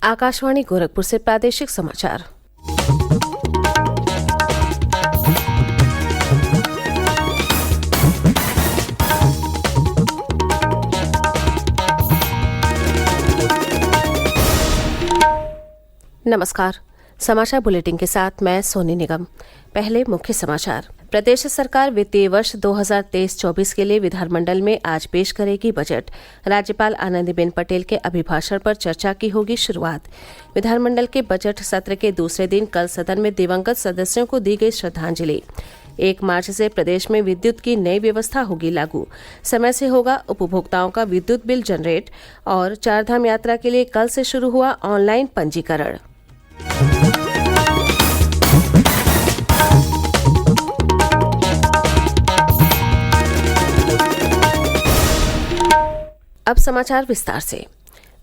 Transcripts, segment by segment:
आकाशवाणी गोरखपुर से प्रादेशिक समाचार। नमस्कार। समाचार बुलेटिन के साथ मैं सोनी निगम। पहले मुख्य समाचार। प्रदेश सरकार वित्तीय वर्ष 2023-24 के लिए विधानमंडल में आज पेश करेगी बजट। राज्यपाल आनंदीबेन पटेल के अभिभाषण पर चर्चा की होगी शुरुआत। विधानमंडल के बजट सत्र के दूसरे दिन कल सदन में दिवंगत सदस्यों को दी गई श्रद्धांजलि। 1 मार्च से प्रदेश में विद्युत की नई व्यवस्था होगी लागू। समय से होगा उपभोक्ताओं का विद्युत बिल जनरेट। और चारधाम यात्रा के लिए कल से शुरू हुआ ऑनलाइन पंजीकरण। अब समाचार विस्तार से।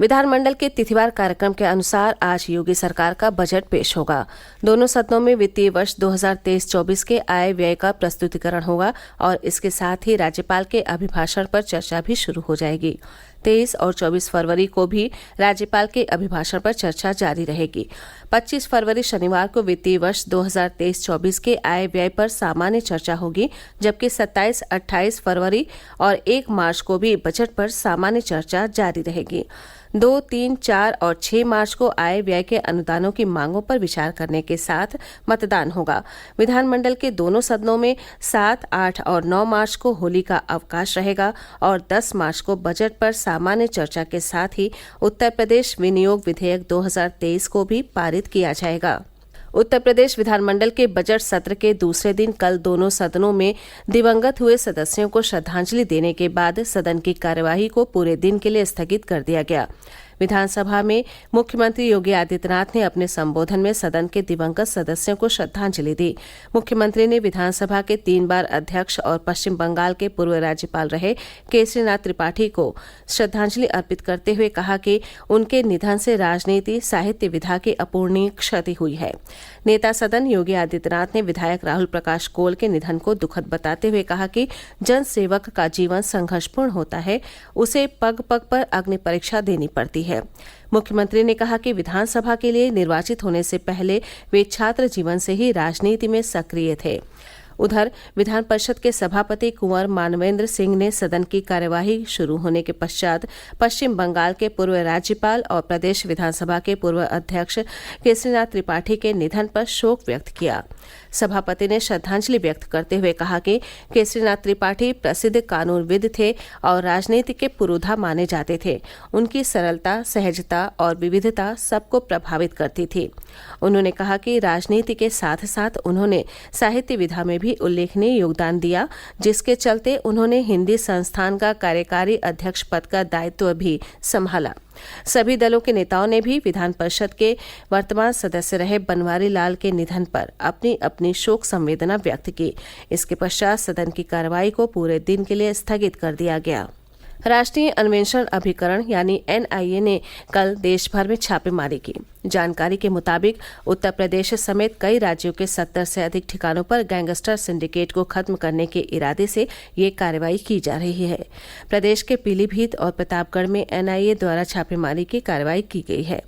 विधानमंडल के तिथिवार कार्यक्रम के अनुसार आज योगी सरकार का बजट पेश होगा। दोनों सदनों में वित्तीय वर्ष 2023-24 के आय व्यय का प्रस्तुतिकरण होगा और इसके साथ ही राज्यपाल के अभिभाषण पर चर्चा भी शुरू हो जाएगी। 23 और 24 फरवरी को भी राज्यपाल के अभिभाषण पर चर्चा जारी रहेगी। 25 फरवरी शनिवार को वित्तीय वर्ष 2023-24 के आय व्यय पर सामान्य चर्चा होगी, जबकि 27, 28 फरवरी और 1 मार्च को भी बजट पर सामान्य चर्चा जारी रहेगी। 2, 3, 4 और 6 मार्च को आय व्यय के अनुदानों की मांगों पर विचार करने के साथ मतदान होगा। विधानमंडल के दोनों सदनों में 7, 8 और 9 मार्च को होली का अवकाश रहेगा और 10 मार्च को बजट पर सामान्य चर्चा के साथ ही उत्तर प्रदेश विनियोग विधेयक 2023 को भी पारित किया जाएगा। उत्तर प्रदेश विधानमंडल के बजट सत्र के दूसरे दिन कल दोनों सदनों में दिवंगत हुए सदस्यों को श्रद्धांजलि देने के बाद सदन की कार्यवाही को पूरे दिन के लिए स्थगित कर दिया गया। विधानसभा में मुख्यमंत्री योगी आदित्यनाथ ने अपने संबोधन में सदन के दिवंगत सदस्यों को श्रद्धांजलि दी। मुख्यमंत्री ने विधानसभा के 3 बार अध्यक्ष और पश्चिम बंगाल के पूर्व राज्यपाल रहे केसरीनाथ त्रिपाठी को श्रद्धांजलि अर्पित करते हुए कहा कि उनके निधन से राजनीति साहित्य विधा की अपूर्णीय क्षति हुई है। नेता सदन योगी आदित्यनाथ ने विधायक राहुल प्रकाश कोल के निधन को दुखद बताते हुए कहा कि जन सेवक का जीवन संघर्षपूर्ण होता है, उसे पग पग पर अग्नि परीक्षा देनी पड़ती है। मुख्यमंत्री ने कहा कि विधानसभा के लिए निर्वाचित होने से पहले वे छात्र जीवन से ही राजनीति में सक्रिय थे। उधर विधान परिषद के सभापति कुंवर मानवेंद्र सिंह ने सदन की कार्यवाही शुरू होने के पश्चात पश्चिम बंगाल के पूर्व राज्यपाल और प्रदेश विधानसभा के पूर्व अध्यक्ष केसरीनाथ त्रिपाठी के निधन पर शोक व्यक्त किया। सभापति ने श्रद्धांजलि व्यक्त करते हुए कहा कि केसरीनाथ त्रिपाठी प्रसिद्ध कानूनविद थे और राजनीति के पुरोधा माने जाते थे। उनकी सरलता, सहजता और विविधता सबको प्रभावित करती थी। उन्होंने कहा कि राजनीति के साथ साथ उन्होंने साहित्य विधा में भी उल्लेखनीय योगदान दिया, जिसके चलते उन्होंने हिंदी संस्थान का कार्यकारी अध्यक्ष पद का दायित्व भी संभाला। सभी दलों के नेताओं ने भी विधान परिषद के वर्तमान सदस्य रहे बनवारी लाल के निधन पर अपनी अपनी शोक संवेदना व्यक्त की। इसके पश्चात सदन की कार्रवाई को पूरे दिन के लिए स्थगित कर दिया गया। राष्ट्रीय अन्वेषण अभिकरण यानी NIA ने कल देश भर में छापेमारी की। जानकारी के मुताबिक उत्तर प्रदेश समेत कई राज्यों के 70 से अधिक ठिकानों पर गैंगस्टर सिंडिकेट को खत्म करने के इरादे से ये कार्रवाई की जा रही है। प्रदेश के पीलीभीत और प्रतापगढ़ में NIA द्वारा छापेमारी की कार्रवाई की गई है।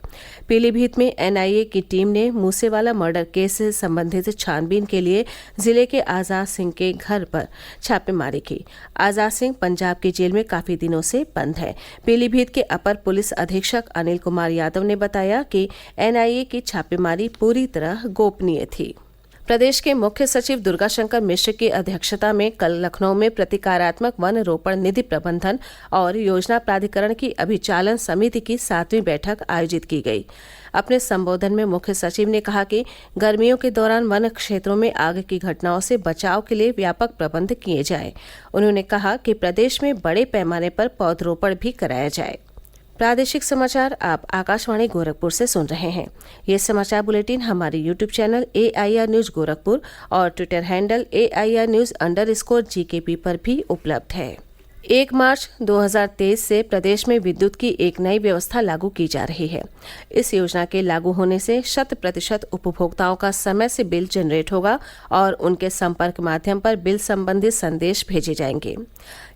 पीलीभीत में NIA की टीम ने मूसेवाला मर्डर केस से संबंधित छानबीन के लिए जिले के आजाद सिंह के घर पर छापेमारी की। आजाद सिंह पंजाब की जेल में काफी दिनों से बंद है। पीलीभीत के अपर पुलिस अधीक्षक अनिल कुमार यादव ने बताया कि NIA की छापेमारी पूरी तरह गोपनीय थी। प्रदेश के मुख्य सचिव दुर्गा शंकर मिश्र की अध्यक्षता में कल लखनऊ में प्रतीकात्मक वन रोपण निधि प्रबंधन और योजना प्राधिकरण की अभिचालन समिति की 7वीं बैठक आयोजित की गई। अपने संबोधन में मुख्य सचिव ने कहा कि गर्मियों के दौरान वन क्षेत्रों में आग की घटनाओं से बचाव के लिए व्यापक प्रबंध किए जाएं। उन्होंने कहा कि प्रदेश में बड़े पैमाने पर पौधरोपण भी कराया जाए। प्रादेशिक समाचार आप आकाशवाणी गोरखपुर से सुन रहे हैं। ये समाचार बुलेटिन हमारे YouTube channel AIR news Gorakhpur और ट्विटर हैंडल AIR न्यूज_GKP पर भी उपलब्ध है। 1 मार्च 2023 से प्रदेश में विद्युत की एक नई व्यवस्था लागू की जा रही है। इस योजना के लागू होने से 100% उपभोक्ताओं का समय से बिल जनरेट होगा और उनके संपर्क माध्यम पर बिल संबंधी संदेश भेजे जाएंगे।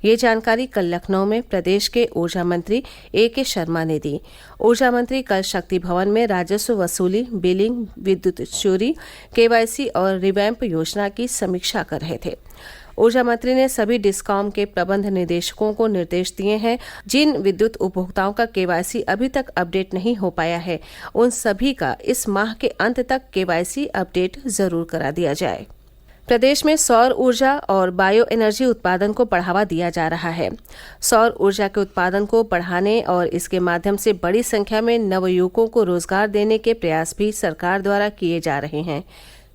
ये जानकारी कल लखनऊ में प्रदेश के ऊर्जा मंत्री A.K. शर्मा ने दी। ऊर्जा मंत्री कल शक्ति भवन में राजस्व वसूली, बिलिंग, विद्युत चोरी, KYC और रिवैम्प योजना की समीक्षा कर रहे थे। ऊर्जा मंत्री ने सभी डिस्कॉम के प्रबंध निदेशकों को निर्देश दिए हैं जिन विद्युत उपभोक्ताओं का KYC अभी तक अपडेट नहीं हो पाया है, उन सभी का इस माह के अंत तक KYC अपडेट जरूर करा दिया जाए। प्रदेश में सौर ऊर्जा और बायो एनर्जी उत्पादन को बढ़ावा दिया जा रहा है। सौर ऊर्जा के उत्पादन को बढ़ाने और इसके माध्यम से बड़ी संख्या में नवयुवकों को रोजगार देने के प्रयास भी सरकार द्वारा किए जा रहे हैं।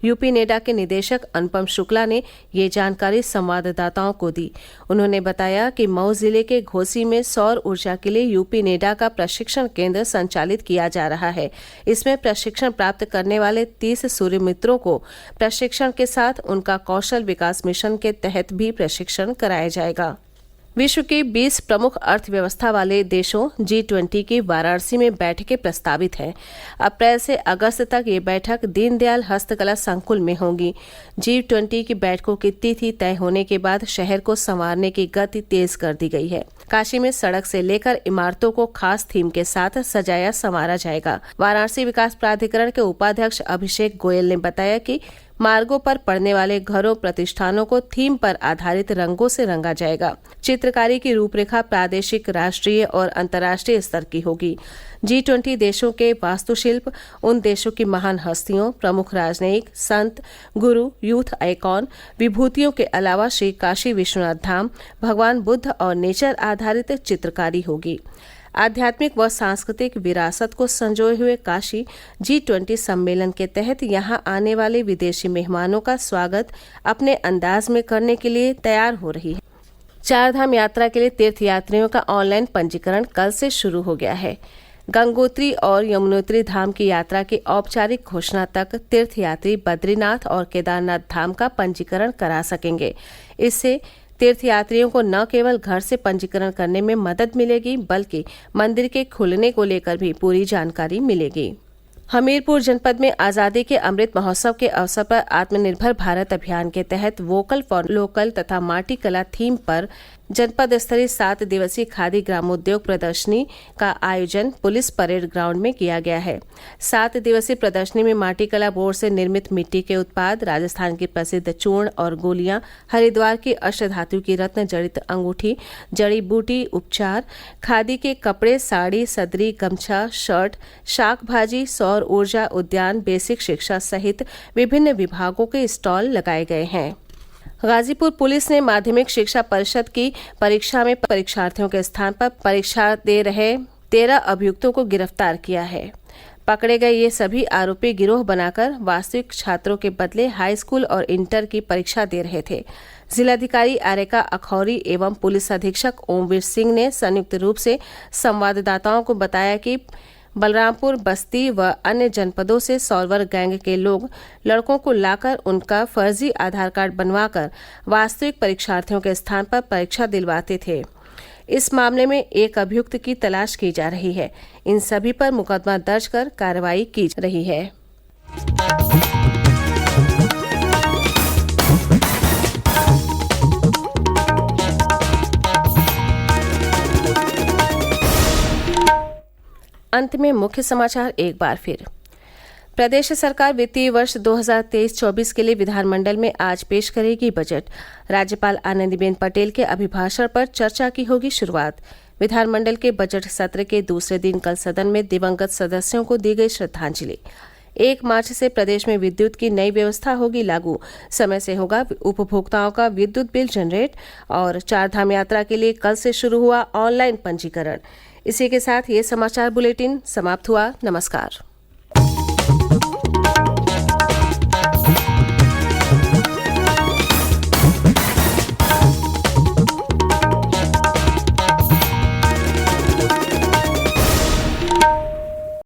यूपी नेडा के निदेशक अनुपम शुक्ला ने ये जानकारी संवाददाताओं को दी। उन्होंने बताया कि मऊ जिले के घोसी में सौर ऊर्जा के लिए यूपी नेडा का प्रशिक्षण केंद्र संचालित किया जा रहा है। इसमें प्रशिक्षण प्राप्त करने वाले 30 सूर्य मित्रों को प्रशिक्षण के साथ उनका कौशल विकास मिशन के तहत भी प्रशिक्षण कराया जाएगा। विश्व के 20 प्रमुख अर्थव्यवस्था वाले देशों G20 की वाराणसी में बैठकें प्रस्तावित हैं। अप्रैल से अगस्त तक ये बैठक दीनदयाल हस्तकला संकुल में होगी। G20 की बैठकों की तिथि तय होने के बाद शहर को संवारने की गति तेज कर दी गई है। काशी में सड़क से लेकर इमारतों को खास थीम के साथ सजाया संवारा जाएगा। वाराणसी विकास प्राधिकरण के उपाध्यक्ष अभिषेक गोयल ने बताया कि मार्गों पर पड़ने वाले घरों, प्रतिष्ठानों को थीम पर आधारित रंगों से रंगा जाएगा। चित्रकारी की रूपरेखा प्रादेशिक, राष्ट्रीय और अंतर्राष्ट्रीय स्तर की होगी। G20 देशों के वास्तुशिल्प उन देशों की महान हस्तियों, प्रमुख राजनयिक, संत, गुरु, यूथ आइकॉन, विभूतियों के अलावा श्री काशी विश्वनाथ धाम, भगवान बुद्ध और नेचर आधारित चित्रकारी होगी। आध्यात्मिक व सांस्कृतिक विरासत को संजोए हुए काशी G20 सम्मेलन के तहत यहां आने वाले विदेशी मेहमानों का स्वागत अपने अंदाज में करने के लिए तैयार हो रही है। 4 धाम यात्रा के लिए तीर्थयात्रियों का ऑनलाइन पंजीकरण कल से शुरू हो गया है। गंगोत्री और यमुनोत्री धाम की यात्रा की औपचारिक घोषणा तक तीर्थयात्री बद्रीनाथ और केदारनाथ धाम का पंजीकरण करा सकेंगे। इससे तीर्थयात्रियों को न केवल घर से पंजीकरण करने में मदद मिलेगी, बल्कि मंदिर के खुलने को लेकर भी पूरी जानकारी मिलेगी। हमीरपुर जनपद में आज़ादी के अमृत महोत्सव के अवसर पर आत्मनिर्भर भारत अभियान के तहत वोकल फॉर लोकल तथा माटी कला थीम पर जनपद स्तरीय 7 दिवसीय खादी ग्रामोद्योग प्रदर्शनी का आयोजन पुलिस परेड ग्राउंड में किया गया है। 7 दिवसीय प्रदर्शनी में माटी कला बोर्ड से निर्मित मिट्टी के उत्पाद, राजस्थान की प्रसिद्ध चूर्ण और गोलियां, हरिद्वार की अष्टधातु की रत्न जड़ित अंगूठी, जड़ी बूटी उपचार, खादी के कपड़े, साड़ी, सदरी, गमछा, शर्ट, शाक भाजी, सौर ऊर्जा, उद्यान, बेसिक शिक्षा सहित विभिन्न विभागों के स्टॉल लगाए गए हैं। गाजीपुर पुलिस ने माध्यमिक शिक्षा परिषद की परीक्षा में परीक्षार्थियों के स्थान पर परीक्षा दे रहे 13 अभियुक्तों को गिरफ्तार किया है। पकड़े गए ये सभी आरोपी गिरोह बनाकर वास्तविक छात्रों के बदले हाई स्कूल और इंटर की परीक्षा दे रहे थे। जिलाधिकारी आरेका अखौरी एवं पुलिस अधीक्षक ओमवीर सिंह ने संयुक्त रूप से संवाददाताओं को बताया कि बलरामपुर, बस्ती व अन्य जनपदों से सॉल्वर गैंग के लोग लड़कों को लाकर उनका फर्जी आधार कार्ड बनवाकर वास्तविक परीक्षार्थियों के स्थान पर परीक्षा दिलवाते थे। इस मामले में एक अभियुक्त की तलाश की जा रही है। इन सभी पर मुकदमा दर्ज कर कार्रवाई की जा रही है। अंत में मुख्य समाचार एक बार फिर। प्रदेश सरकार वित्तीय वर्ष 2023-24 के लिए विधानमंडल में आज पेश करेगी बजट। राज्यपाल आनंदीबेन पटेल के अभिभाषण पर चर्चा की होगी शुरुआत। विधानमंडल के बजट सत्र के दूसरे दिन कल सदन में दिवंगत सदस्यों को दी गई श्रद्धांजलि। 1 मार्च से प्रदेश में विद्युत की नई व्यवस्था होगी लागू। समय से होगा उपभोक्ताओं का विद्युत बिल जनरेट। और 4 धाम यात्रा के लिए कल से शुरू हुआ ऑनलाइन पंजीकरण। इसी के साथ ये समाचार बुलेटिन समाप्त हुआ। नमस्कार।